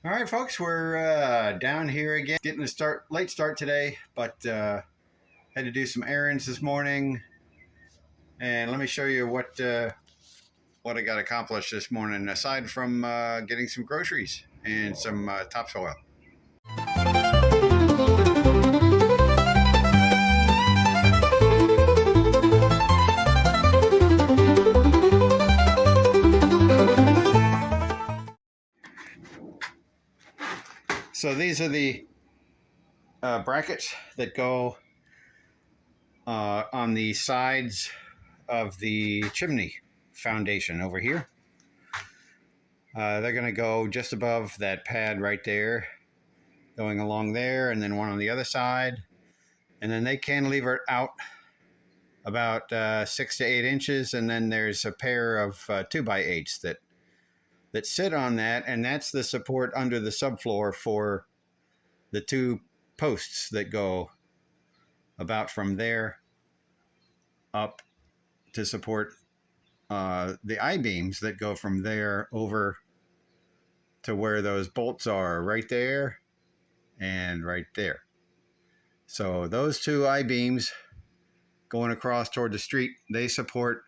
All right, folks, we're down here again, getting a late start today, but had to do some errands this morning, and let me show you what I got accomplished this morning. Aside from getting some groceries and some topsoil. So these are the brackets that go on the sides of the chimney foundation over here. They're going to go just above that pad right there, going along there, and then one on the other side. And then they cantilever out about 6 to 8 inches, and then there's a pair of 2x8s that sit on that, and that's the support under the subfloor for the two posts that go about from there up to support the I-beams that go from there over to where those bolts are, right there and right there. So those two I-beams going across toward the street, they support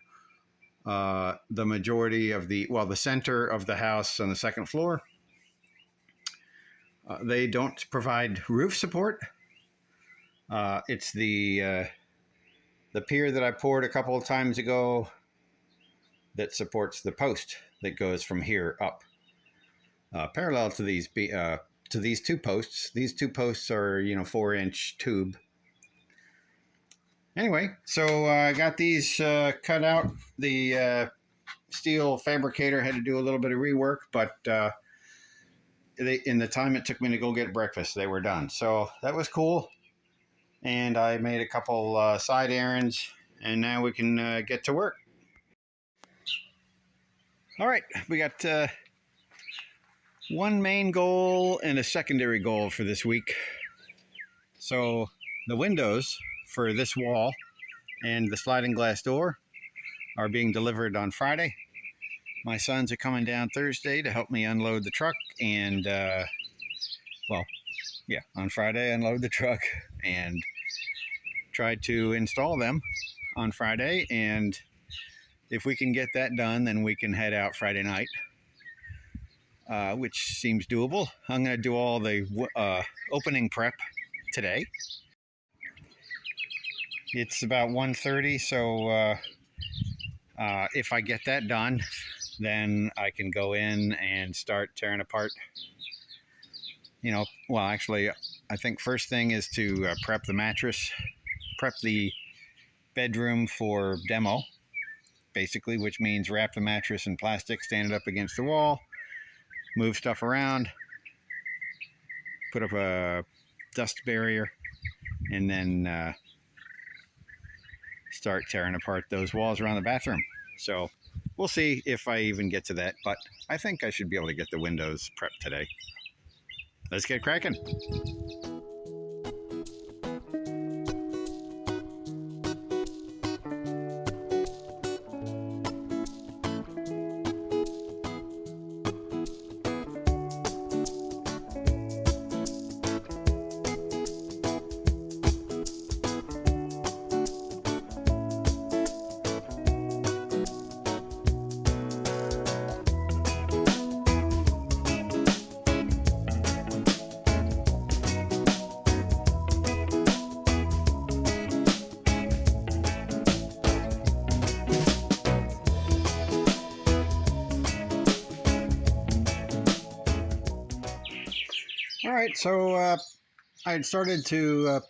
the majority of the center of the house on the second floor. They don't provide roof support. It's the pier that I poured a couple of times ago that supports the post that goes from here up, parallel to these two posts. These two posts are 4-inch tube. Anyway, so I got these cut out. The steel fabricator had to do a little bit of rework, but in the time it took me to go get breakfast, they were done. So that was cool. And I made a couple side errands, and now we can get to work. All right, we got one main goal and a secondary goal for this week. So the windows for this wall and the sliding glass door are being delivered on Friday. My sons are coming down Thursday to help me unload the truck, and on Friday unload the truck and try to install them on Friday. And if we can get that done, then we can head out Friday night, which seems doable. I'm going to do all the opening prep today. It's about 1:30, so if I get that done, then I can go in and start tearing apart. Actually, I think first thing is to prep the mattress, prep the bedroom for demo, basically, which means wrap the mattress in plastic, stand it up against the wall, move stuff around, put up a dust barrier, and then start tearing apart those walls around the bathroom. So we'll see if I even get to that, but I think I should be able to get the windows prepped today. Let's get cracking. All right, so I had started to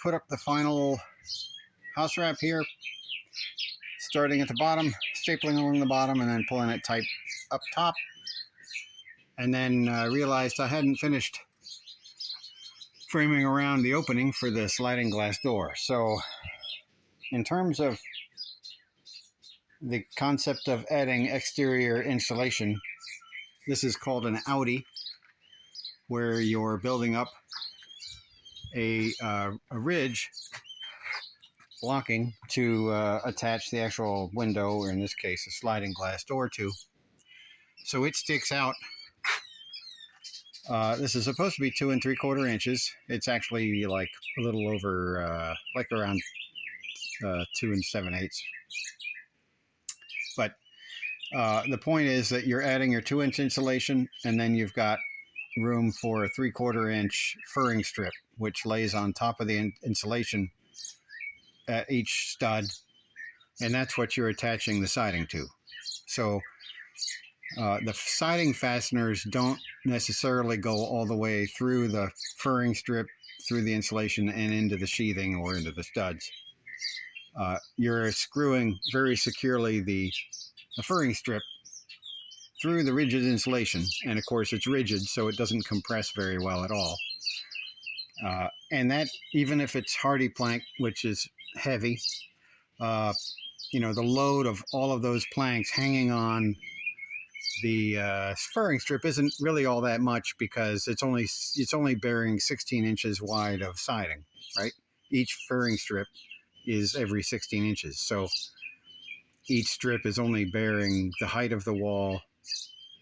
put up the final house wrap here, starting at the bottom, stapling along the bottom, and then pulling it tight up top. And then realized I hadn't finished framing around the opening for the sliding glass door. So in terms of the concept of adding exterior insulation, this is called an outie, where you're building up a ridge blocking to attach the actual window, or in this case a sliding glass door, to. So it sticks out This is supposed to be 2 3/4 inches. It's actually like a little over, like around 2 7/8. But the point is that you're adding your 2 inch insulation, and then you've got room for a 3/4 inch furring strip, which lays on top of the insulation at each stud, and that's what you're attaching the siding to. So the siding fasteners don't necessarily go all the way through the furring strip, through the insulation, and into the sheathing or into the studs. You're screwing very securely the furring strip through the rigid insulation, and of course it's rigid, so it doesn't compress very well at all. And that, even if it's hardy plank, which is heavy, the load of all of those planks hanging on the furring strip isn't really all that much, because it's only bearing 16 inches wide of siding, right? Each furring strip is every 16 inches, so each strip is only bearing the height of the wall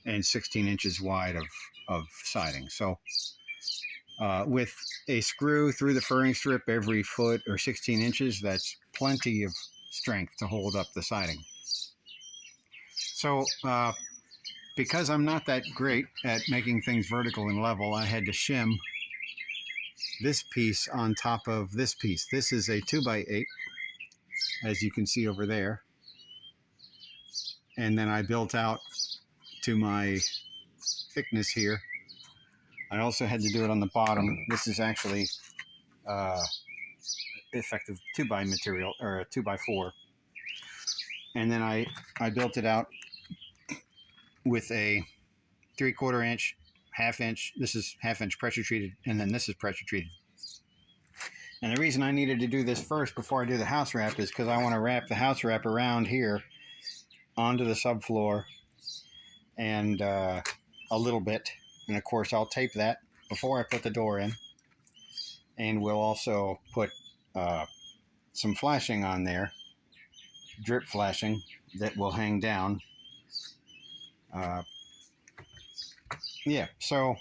and 16 inches wide of siding. So with a screw through the furring strip every foot or 16 inches, that's plenty of strength to hold up the siding. So because I'm not that great at making things vertical and level, I had to shim this piece on top of this piece. This is a 2x8, as you can see over there. And then I built out to my thickness here. I also had to do it on the bottom. This is actually effective 2x material, or a 2x4. And then I built it out with a 3/4 inch, ½ inch. This is ½ inch pressure treated, and then this is pressure treated. And the reason I needed to do this first before I do the house wrap is because I want to wrap the house wrap around here onto the subfloor and a little bit. And of course I'll tape that before I put the door in. And we'll also put some flashing on there, drip flashing, that will hang down. Yeah, so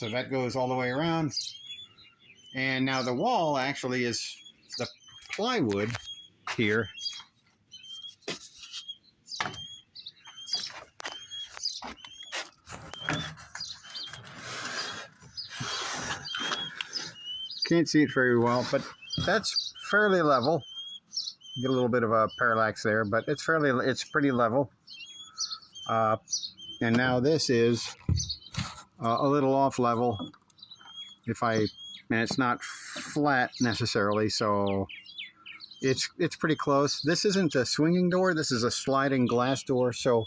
that goes all the way around. And now the wall actually is the plywood here. Can't see it very well, but that's fairly level. Get a little bit of a parallax there, but it's pretty level. And now this is a little off level. And it's not flat necessarily, so it's pretty close. This isn't a swinging door. This is a sliding glass door. So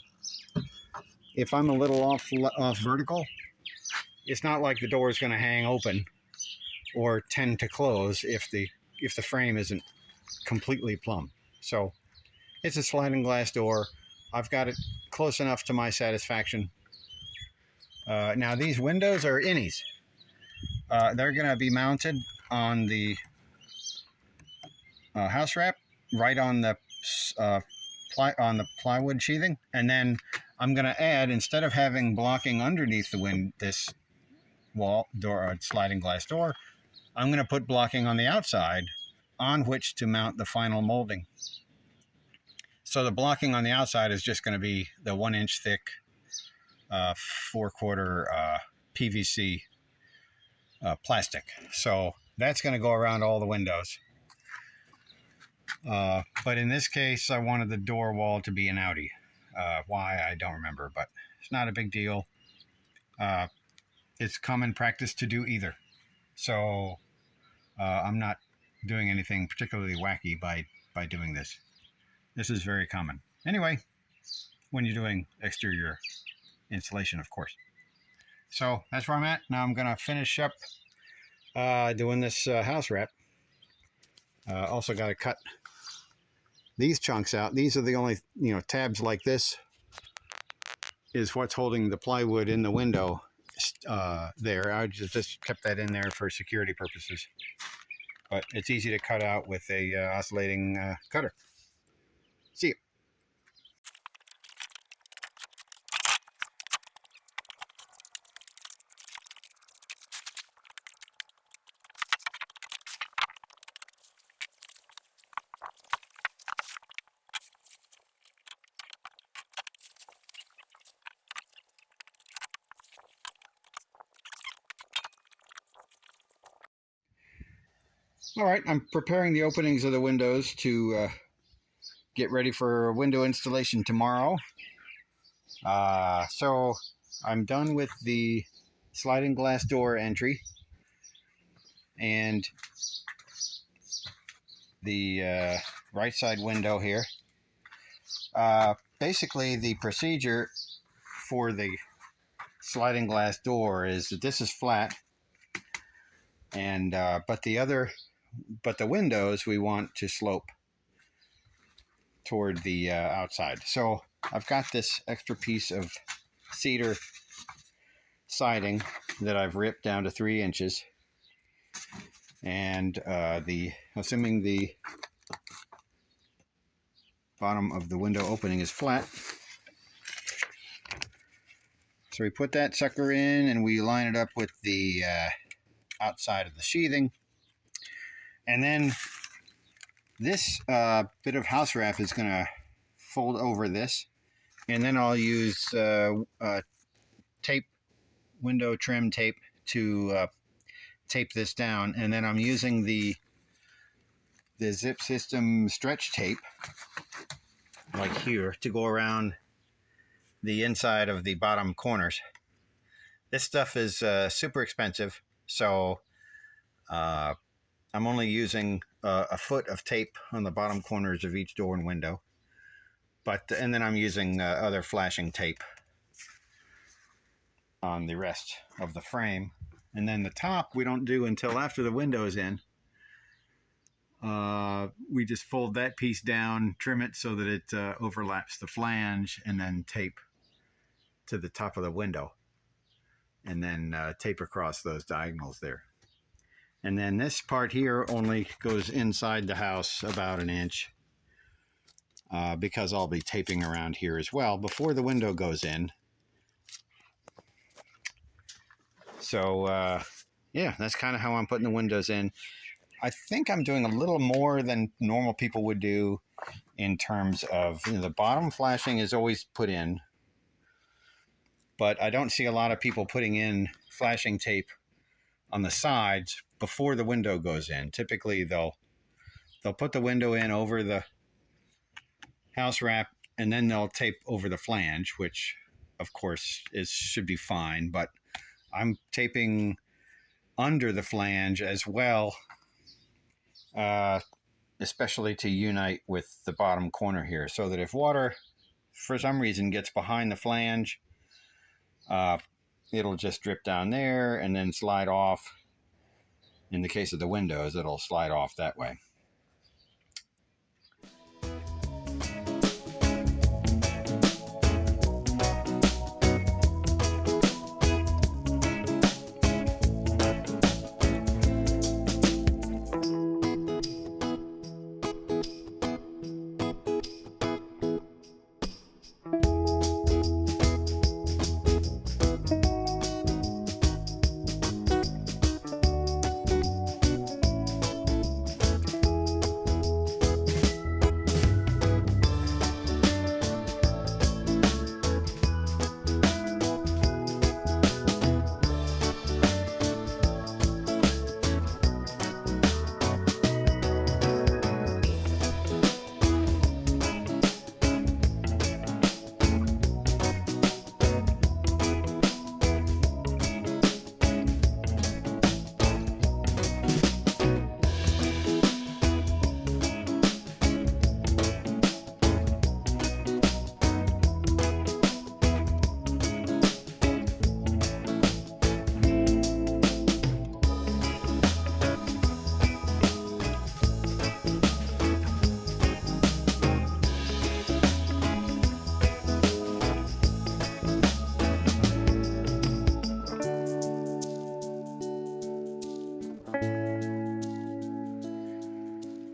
if I'm a little off vertical, it's not like the door is going to hang open or tend to close if the frame isn't completely plumb. So it's a sliding glass door. I've got it close enough to my satisfaction. Now these windows are innies. They're going to be mounted on the house wrap, right on the plywood sheathing, and then I'm going to add, instead of having blocking underneath this wall door, sliding glass door, I'm going to put blocking on the outside on which to mount the final molding. So the blocking on the outside is just going to be the 1 inch thick 4/4 PVC plastic. So that's going to go around all the windows. But in this case, I wanted the door wall to be an outie. Why, I don't remember, but it's not a big deal. It's common practice to do either. So I'm not doing anything particularly wacky by doing this. This is very common. Anyway, when you're doing exterior insulation, of course. So that's where I'm at. Now I'm going to finish up doing this house wrap. Also got to cut these chunks out. These are the only, tabs like this is what's holding the plywood in the window there. I just kept that in there for security purposes. But it's easy to cut out with a oscillating cutter. See you. All right, I'm preparing the openings of the windows to get ready for window installation tomorrow. So I'm done with the sliding glass door entry and the right side window here. Basically, the procedure for the sliding glass door is that this is flat, and but the windows we want to slope toward the outside. So I've got this extra piece of cedar siding that I've ripped down to 3 inches, and assuming the bottom of the window opening is flat, so we put that sucker in and we line it up with the outside of the sheathing, and then this bit of house wrap is going to fold over this, and then I'll use tape, window trim tape, to tape this down, and then I'm using the zip system stretch tape, like here, to go around the inside of the bottom corners. This stuff is super expensive, so I'm only using a foot of tape on the bottom corners of each door and window, and then I'm using other flashing tape on the rest of the frame. And then the top we don't do until after the window's in. We just fold that piece down, trim it so that it overlaps the flange, and then tape to the top of the window, and then tape across those diagonals there. And then this part here only goes inside the house about 1 inch, because I'll be taping around here as well before the window goes in. So yeah, that's kind of how I'm putting the windows in. I think I'm doing a little more than normal people would do in terms of, the bottom flashing is always put in, but I don't see a lot of people putting in flashing tape on the sides before the window goes in. Typically they'll put the window in over the house wrap, and then they'll tape over the flange, which of course should be fine, but I'm taping under the flange as well, especially to unite with the bottom corner here, so that if water for some reason gets behind the flange, it'll just drip down there and then slide off. In the case of the windows, it'll slide off that way.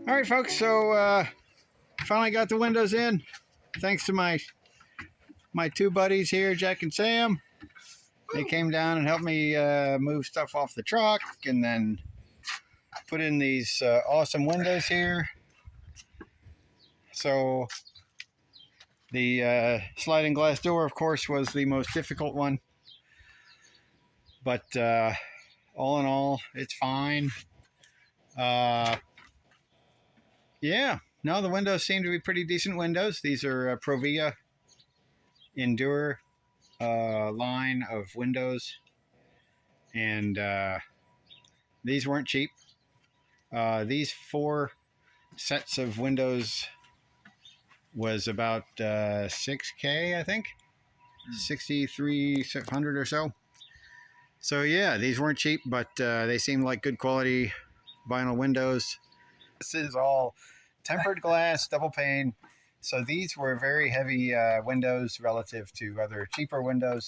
All right, folks, so finally got the windows in, thanks to my two buddies here, Jack and Sam. They came down and helped me move stuff off the truck, and then put in these awesome windows here. So the sliding glass door, of course, was the most difficult one, but all in all, it's fine. Uh, yeah, no, the windows seem to be pretty decent windows. These are Provia Endure line of windows, and these weren't cheap. These four sets of windows was about 6K, I think, 6,300 or so. So yeah, these weren't cheap, but they seemed like good quality vinyl windows. This is all tempered glass, double pane. So these were very heavy windows relative to other cheaper windows.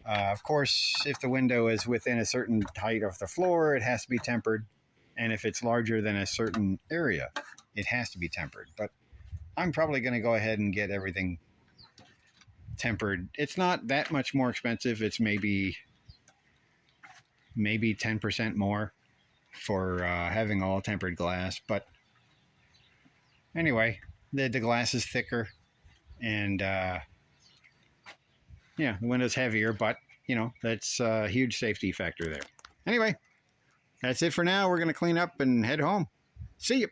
Of course, if the window is within a certain height of the floor, it has to be tempered. And if it's larger than a certain area, it has to be tempered. But I'm probably going to go ahead and get everything tempered. It's not that much more expensive. It's maybe 10% more for having all tempered glass. But anyway, the glass is thicker, and yeah, the window's heavier, but that's a huge safety factor there. Anyway, that's it for now. We're going to clean up and head home. See you.